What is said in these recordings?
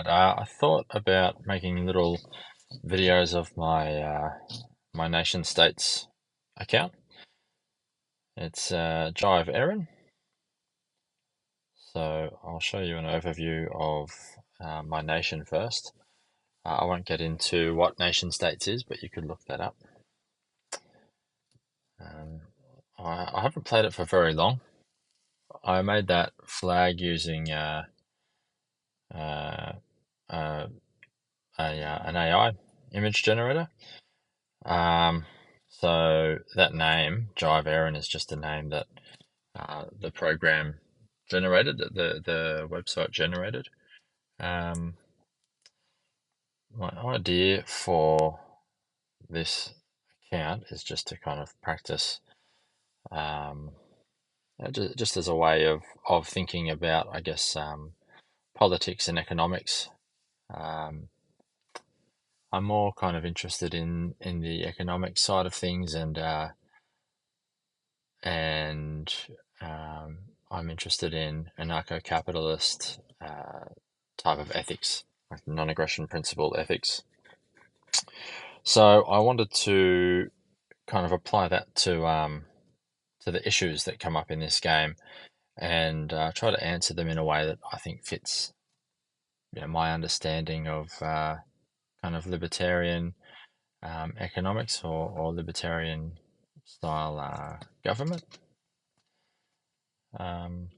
Right. I thought about making little videos of my NationStates account. It's Jive Erin. So I'll show you an overview of my nation first. I won't get into what NationStates is, but you could look that up. Um, I haven't played it for very long. I made that flag using uh, uh, an AI image generator. Um, so that name, Jive Erin, is just a name that the program generated, that the website generated. Um, my idea for this account is just to kind of practice, um, just as a way of thinking about, I guess, politics and economics. Um, I'm more kind of interested in the economic side of things, and um, I'm interested in anarcho-capitalist type of ethics, like non-aggression principle ethics. So I wanted to kind of apply that to the issues that come up in this game, and try to answer them in a way that I think fits, my understanding of kind of libertarian economics, or libertarian style government. Um,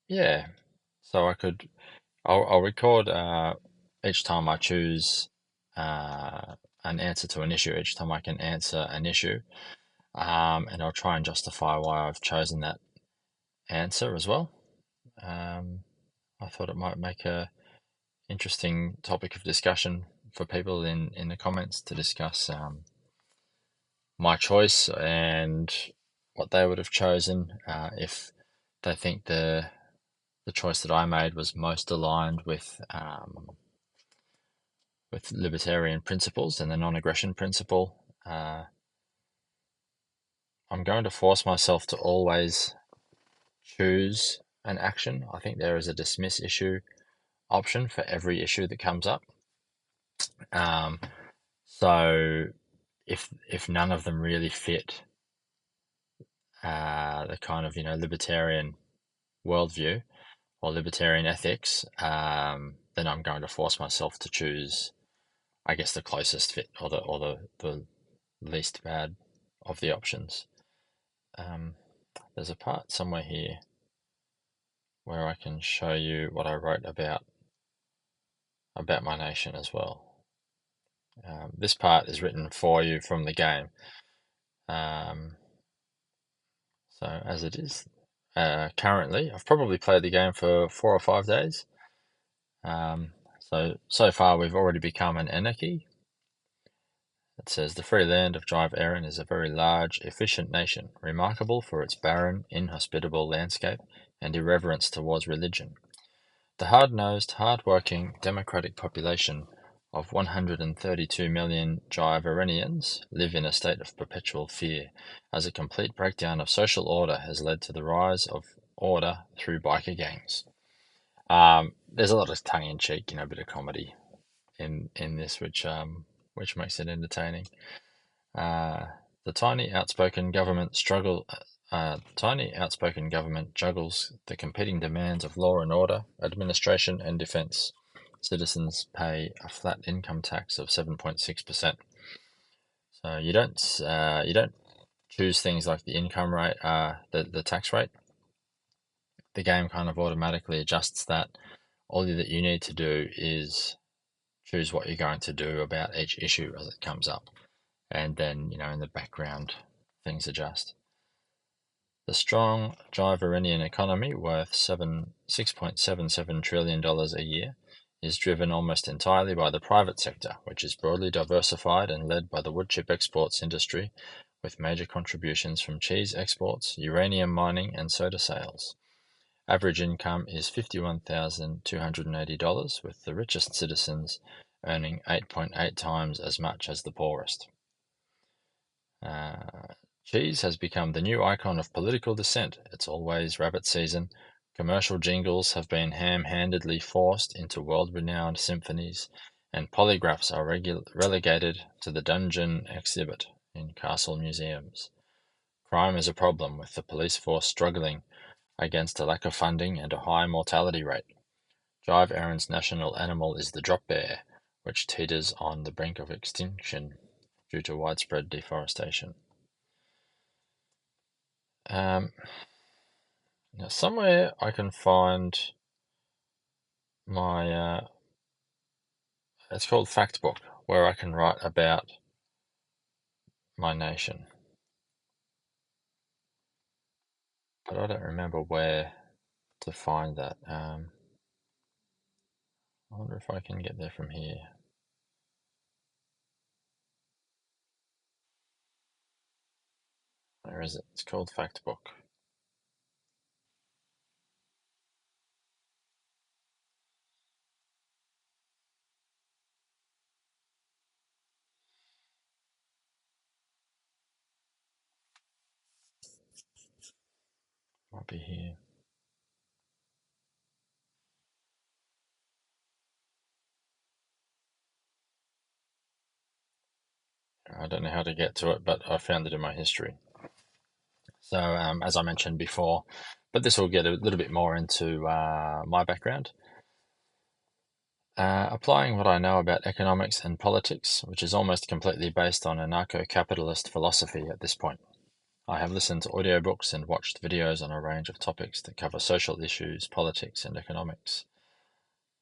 yeah, so I'll record each time I choose an answer to an issue, each time I can answer an issue, and I'll try and justify why I've chosen that answer as well. I thought it might make a interesting topic of discussion for people in the comments to discuss my choice and what they would have chosen, if they think the choice that I made was most aligned with libertarian principles and the non-aggression principle. I'm going to force myself to always choose an action. I think there is a dismiss issue option for every issue that comes up. Um, so if none of them really fit the kind of libertarian worldview or libertarian ethics, then I'm going to force myself to choose, I guess, the closest fit, or the least bad of the options. There's a part somewhere here where I can show you what I wrote about my nation as well. This part is written for you from the game. So as it is, currently, I've probably played the game for 4 or 5 days. So far we've already become an anarchy. It says the free land of Jive Erin is a very large, efficient nation, remarkable for its barren, inhospitable landscape and irreverence towards religion. The hard-nosed, hard-working, democratic population of 132 million Jive-Erinians live in a state of perpetual fear, as a complete breakdown of social order has led to the rise of order through biker gangs. There's a lot of tongue-in-cheek, a bit of comedy in this, which makes it entertaining. The tiny outspoken government juggles the competing demands of law and order, administration and defence. Citizens pay a flat income tax of 7.6%. So you don't choose things like the income rate, the tax rate. The game kind of automatically adjusts that. All that you need to do is choose what you're going to do about each issue as it comes up, and then in the background things adjust. The strong Jive-Iranian economy, worth $6.77 trillion a year, is driven almost entirely by the private sector, which is broadly diversified and led by the woodchip exports industry, with major contributions from cheese exports, uranium mining, and soda sales. Average income is $51,280, with the richest citizens earning 8.8 times as much as the poorest. Cheese has become the new icon of political dissent. It's always rabbit season, Commercial jingles have been ham-handedly forced into world-renowned symphonies, and polygraphs are relegated to the dungeon exhibit in castle museums. Crime is a problem, with the police force struggling against a lack of funding and a high mortality rate. Jive Erin's national animal is the drop bear, which teeters on the brink of extinction due to widespread deforestation. Now somewhere I can find my, it's called Factbook, where I can write about my nation. But I don't remember where to find that. I wonder if I can get there from here. Where is it? It's called Factbook. Might be here. I don't know how to get to it, but I found it in my history. So, as I mentioned before, but this will get a little bit more into my background. Applying what I know about economics and politics, which is almost completely based on anarcho-capitalist philosophy at this point. I have listened to audiobooks and watched videos on a range of topics that cover social issues, politics, and economics.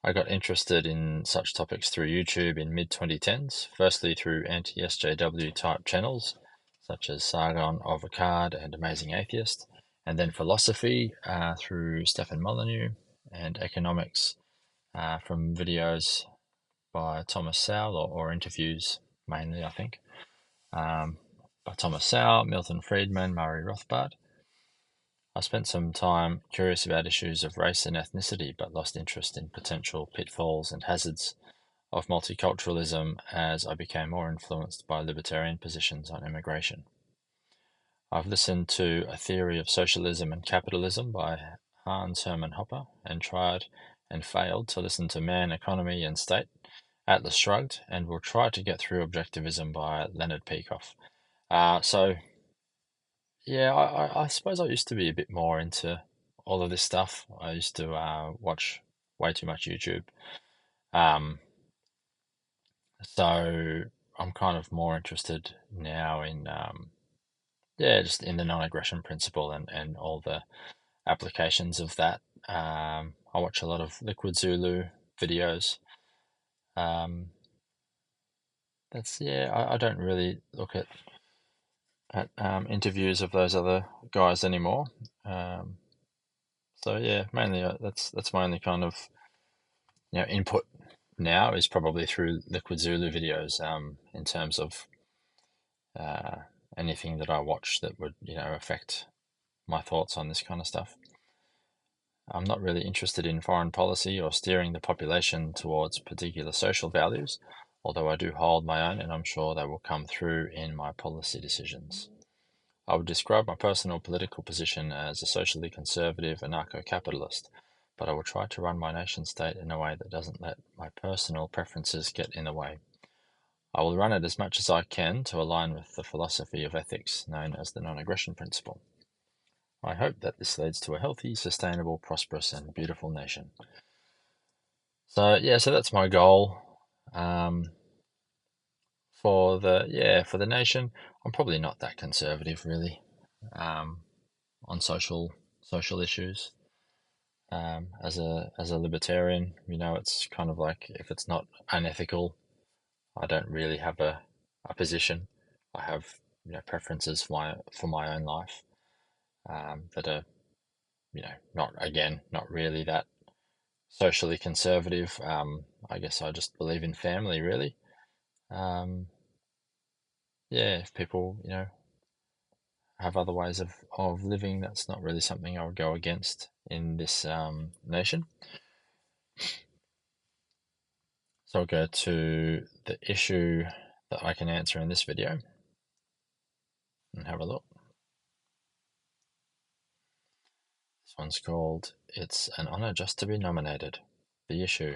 I got interested in such topics through YouTube in mid-2010s, firstly through anti-SJW type channels, such as Sargon of Akkad and Amazing Atheist, and then philosophy through Stefan Molyneux, and economics from videos by Thomas Sowell, or interviews mainly, I think, by Thomas Sowell, Milton Friedman, Murray Rothbard. I spent some time curious about issues of race and ethnicity, but lost interest in potential pitfalls and hazards of multiculturalism as I became more influenced by libertarian positions on immigration. I've listened to A Theory of Socialism and Capitalism by Hans Hermann Hoppe, and tried and failed to listen to Man, Economy and State, Atlas Shrugged, and will try to get through Objectivism by Leonard Peikoff. So yeah, I suppose I used to be a bit more into all of this stuff. I used to watch way too much YouTube. Um, so I'm kind of more interested now in, yeah, just in the non-aggression principle and all the applications of that. I watch a lot of Liquid Zulu videos. Um, yeah, I don't really look at interviews of those other guys anymore. Um, So yeah, mainly that's my only kind of input now is probably through Liquid Zulu videos. In terms of uh, anything that I watch that would affect my thoughts on this kind of stuff. I'm not really interested in foreign policy or steering the population towards particular social values, although I do hold my own, and I'm sure they will come through in my policy decisions. I would describe my personal political position as a socially conservative anarcho-capitalist, but I will try to run my nation state in a way that doesn't let my personal preferences get in the way. I will run it as much as I can to align with the philosophy of ethics known as the non-aggression principle. I hope that this leads to a healthy, sustainable, prosperous, and beautiful nation. So yeah, so that's my goal. For the nation, I'm probably not that conservative really. On social issues. As a libertarian, it's kind of like, if it's not unethical, I don't really have a position. I have preferences for my own life that are not really that socially conservative. I guess I just believe in family really. Um, yeah, if people have other ways of living, that's not really something I would go against in this nation. So I'll go to the issue that I can answer in this video and have a look. This one's called "It's an Honor Just to Be Nominated." The issue: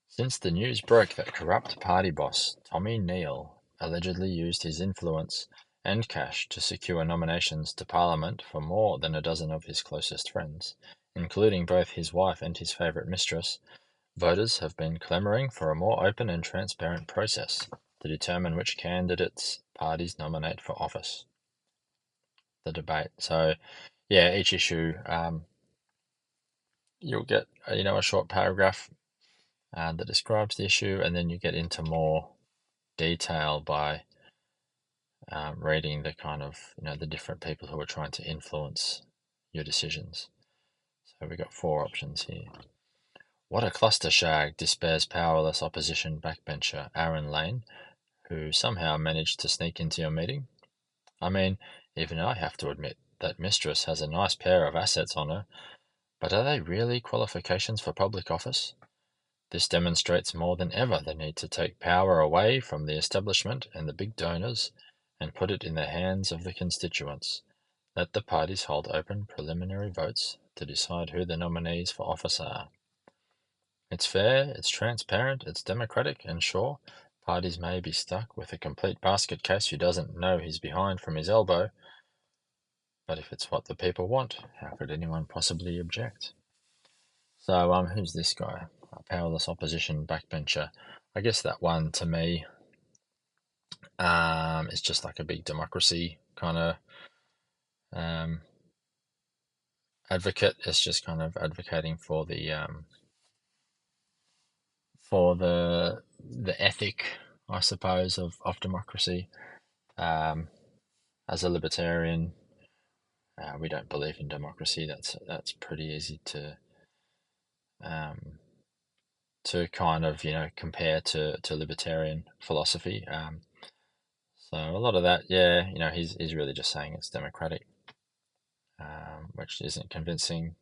since the news broke that corrupt party boss Tommy Neal allegedly used his influence and cash to secure nominations to Parliament for more than a dozen of his closest friends, including both his wife and his favourite mistress, voters have been clamouring for a more open and transparent process to determine which candidates parties nominate for office. The debate. So, yeah, each issue, you'll get a short paragraph that describes the issue, and then you get into more detail by reading the kind of the different people who are trying to influence your decisions. So we got 4 options here. What a cluster shag, despairs powerless opposition backbencher Aaron Lane, who somehow managed to sneak into your meeting. I mean, even I have to admit that mistress has a nice pair of assets on her, but are they really qualifications for public office? This demonstrates more than ever the need to take power away from the establishment and the big donors and put it in the hands of the constituents. Let the parties hold open preliminary votes to decide who the nominees for office are. It's fair, it's transparent, it's democratic, and sure, parties may be stuck with a complete basket case who doesn't know he's behind from his elbow, but if it's what the people want, how could anyone possibly object? So, who's this guy? A powerless opposition backbencher. I guess that one to me is just like a big democracy kind of advocate. It's just kind of advocating for the ethic, I suppose, of democracy. As a libertarian, we don't believe in democracy. That's pretty easy to kind of compare to libertarian philosophy. So a lot of that, yeah, he's really just saying it's democratic, which isn't convincing.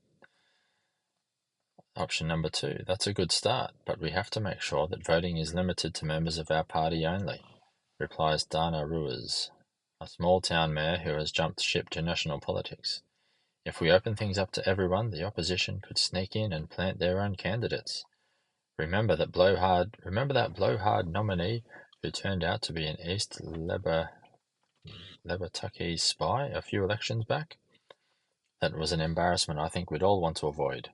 Option number 2, that's a good start, but we have to make sure that voting is limited to members of our party only, replies Dana Ruiz, a small town mayor who has jumped ship to national politics. If we open things up to everyone, the opposition could sneak in and plant their own candidates. Remember that blowhard nominee who turned out to be an East Lebertucky spy a few elections back? That was an embarrassment I think we'd all want to avoid.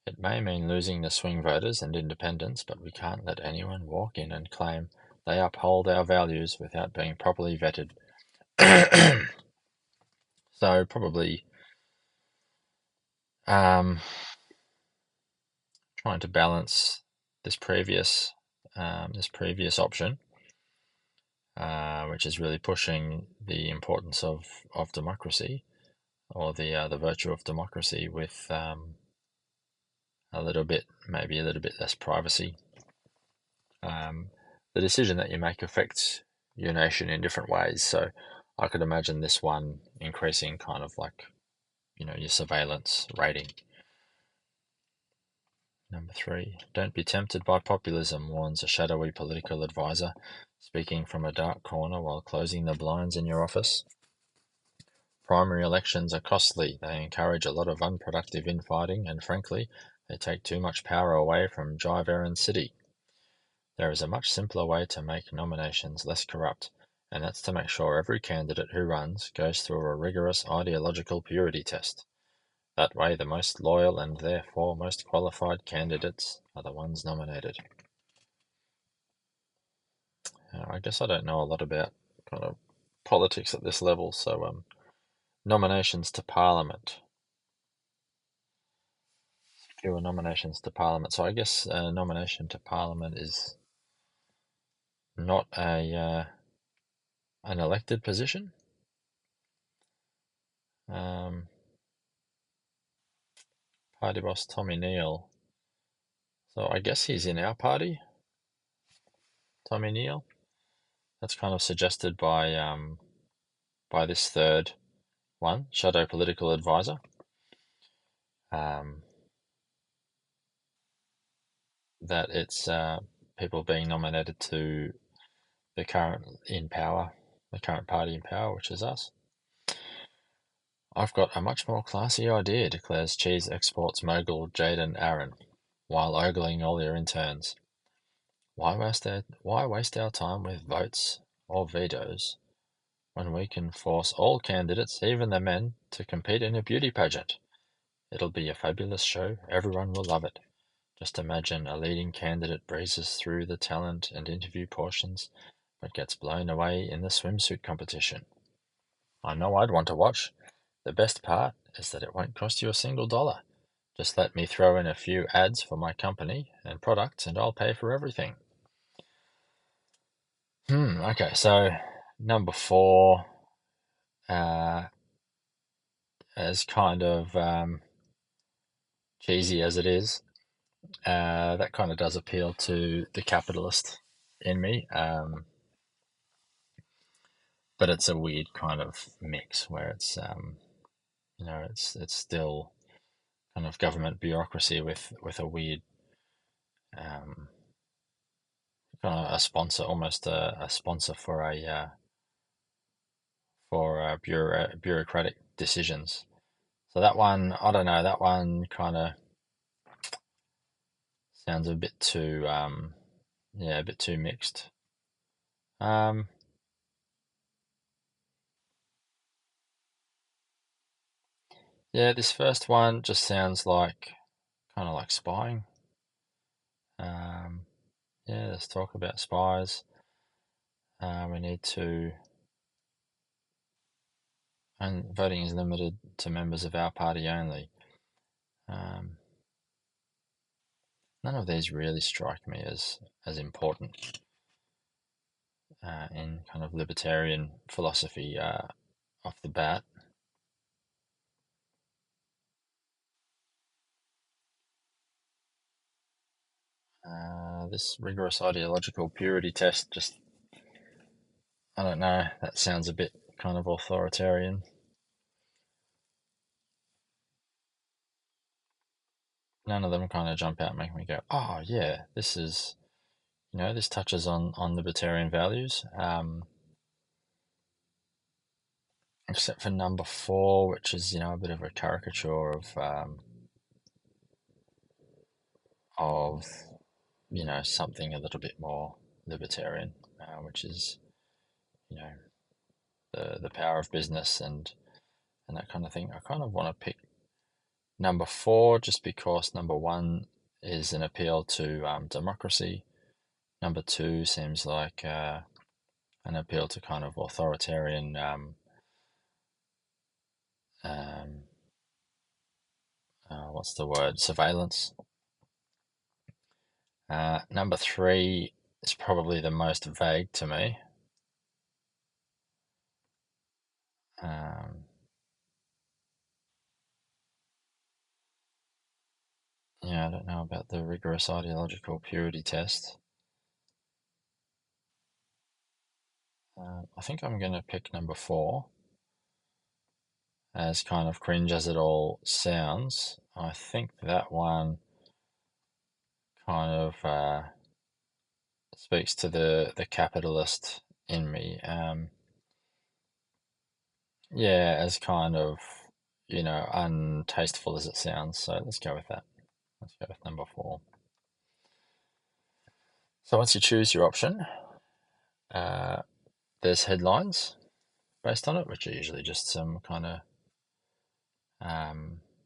It may mean losing the swing voters and independents, but we can't let anyone walk in and claim they uphold our values without being properly vetted. So probably trying to balance this previous option, which is really pushing the importance of democracy, or the virtue of democracy, with maybe a little bit less privacy. The decision that you make affects your nation in different ways. So I could imagine this one increasing kind of like, your surveillance rating. Number 3, don't be tempted by populism, warns a shadowy political advisor, speaking from a dark corner while closing the blinds in your office. Primary elections are costly. They encourage a lot of unproductive infighting, and frankly, they take too much power away from Jive Erin City. There is a much simpler way to make nominations less corrupt, and that's to make sure every candidate who runs goes through a rigorous ideological purity test. That way, the most loyal and therefore most qualified candidates are the ones nominated. I guess I don't know a lot about kind of politics at this level, so nominations to Parliament. Fewer nominations to Parliament. So I guess a nomination to Parliament is not an elected position. Party boss Tommy Neal. So I guess he's in our party, Tommy Neal. That's kind of suggested by this third one, shadow political advisor. That it's people being nominated to the current party in power, which is us. I've got a much more classy idea, declares cheese exports mogul Jaden Aaron, while ogling all your interns. Why waste our time with votes or vetoes when we can force all candidates, even the men, to compete in a beauty pageant? It'll be a fabulous show. Everyone will love it. Just imagine a leading candidate breezes through the talent and interview portions, but gets blown away in the swimsuit competition. I know I'd want to watch. The best part is that it won't cost you a single dollar. Just let me throw in a few ads for my company and products and I'll pay for everything. Okay, so number 4, as kind of cheesy as it is, that kind of does appeal to the capitalist in me. But it's a weird kind of mix where it's it's still kind of government bureaucracy with a weird kind of a sponsor, almost a sponsor for bureaucratic decisions. So that one, I don't know, that one kind of sounds a bit too a bit too mixed. Um, yeah, this first one just sounds like kind of like spying. Yeah, let's talk about spies. We need to, and voting is limited to members of our party only. None of these really strike me as important in kind of libertarian philosophy off the bat. This rigorous ideological purity test just, I don't know, that sounds a bit kind of authoritarian. None of them kind of jump out and make me go, oh yeah, this is, this touches on libertarian values. Except for number 4, which is, a bit of a caricature of something a little bit more libertarian, which is, you know, the power of business and that kind of thing. I kind of want to pick number 4 just because number 1 is an appeal to democracy. Number 2 seems like an appeal to kind of authoritarian what's the word? Surveillance. Number 3 is probably the most vague to me. Yeah, I don't know about the rigorous ideological purity test. I think I'm going to pick number 4. As kind of cringe as it all sounds, I think that one kind of speaks to the capitalist in me. Yeah, as kind of, untasteful as it sounds. So let's go with that. Let's go with number 4. So once you choose your option, uh, there's headlines based on it, which are usually just some kind of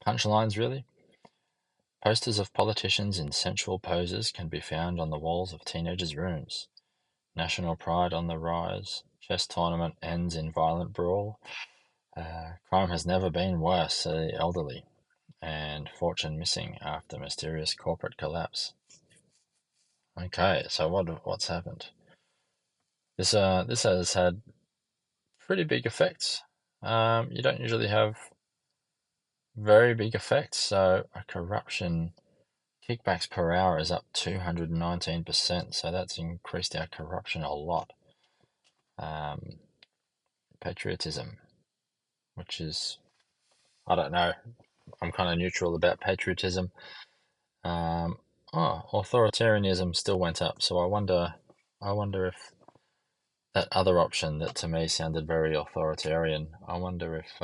punchlines, really. Posters of politicians in sensual poses can be found on the walls of teenagers' rooms. National pride on the rise. Chess tournament ends in violent brawl. Crime has never been worse, say the elderly. And fortune missing after mysterious corporate collapse. Okay, so what's happened? This has had pretty big effects. You don't usually have very big effects. So a corruption kickbacks per hour is up 219%. So that's increased our corruption a lot. Patriotism, which is, I don't know, I'm kind of neutral about patriotism. Authoritarianism still went up, so I wonder if that other option that to me sounded very authoritarian. I wonder if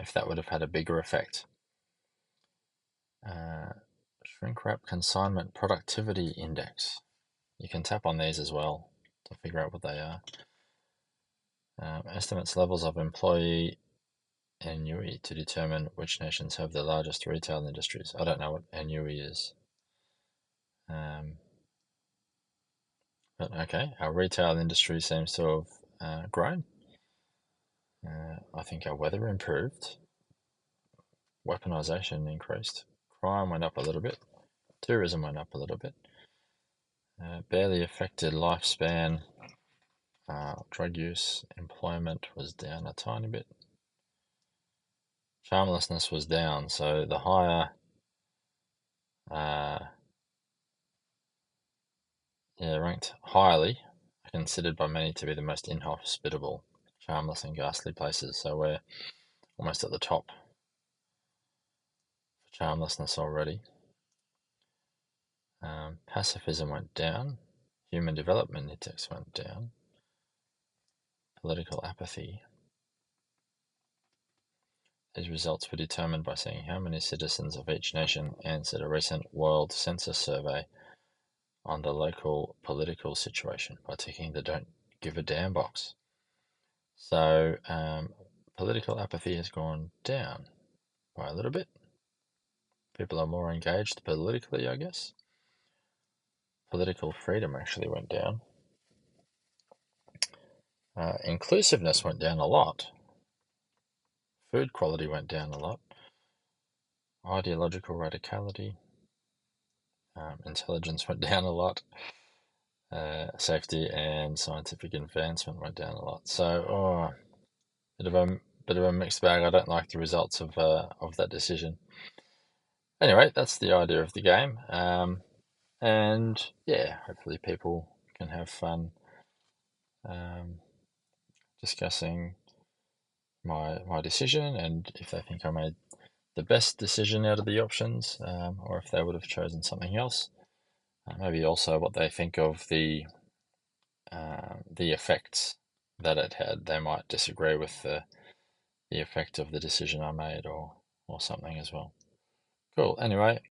if that would have had a bigger effect. Shrink wrap consignment productivity index. You can tap on these as well to figure out what they are. Estimates levels of employee ennui to determine which nations have the largest retail industries. I don't know what ennui is. But okay, our retail industry seems to have grown. I think our weather improved. Weaponization increased. Crime went up a little bit. Tourism went up a little bit. Barely affected lifespan. Drug use, employment was down a tiny bit. Charmlessness was down, so the higher, ranked highly, considered by many to be the most inhospitable, charmless and ghastly places. So we're almost at the top for charmlessness already. Pacifism went down. Human Development Index went down. Political apathy. These results were determined by seeing how many citizens of each nation answered a recent World Census survey on the local political situation by ticking the don't give a damn box. So political apathy has gone down by a little bit. People are more engaged politically, I guess. Political freedom actually went down. Inclusiveness went down a lot. Food quality went down a lot. Ideological radicality. Intelligence went down a lot. Safety and scientific advancement went down a lot. So, bit of a mixed bag. I don't like the results of that decision. Anyway, that's the idea of the game. And yeah, hopefully people can have fun discussing my decision, and if they think I made the best decision out of the options, or if they would have chosen something else. Maybe also what they think of the effects that it had. They might disagree with the effect of the decision I made, or something as well. Cool. Anyway,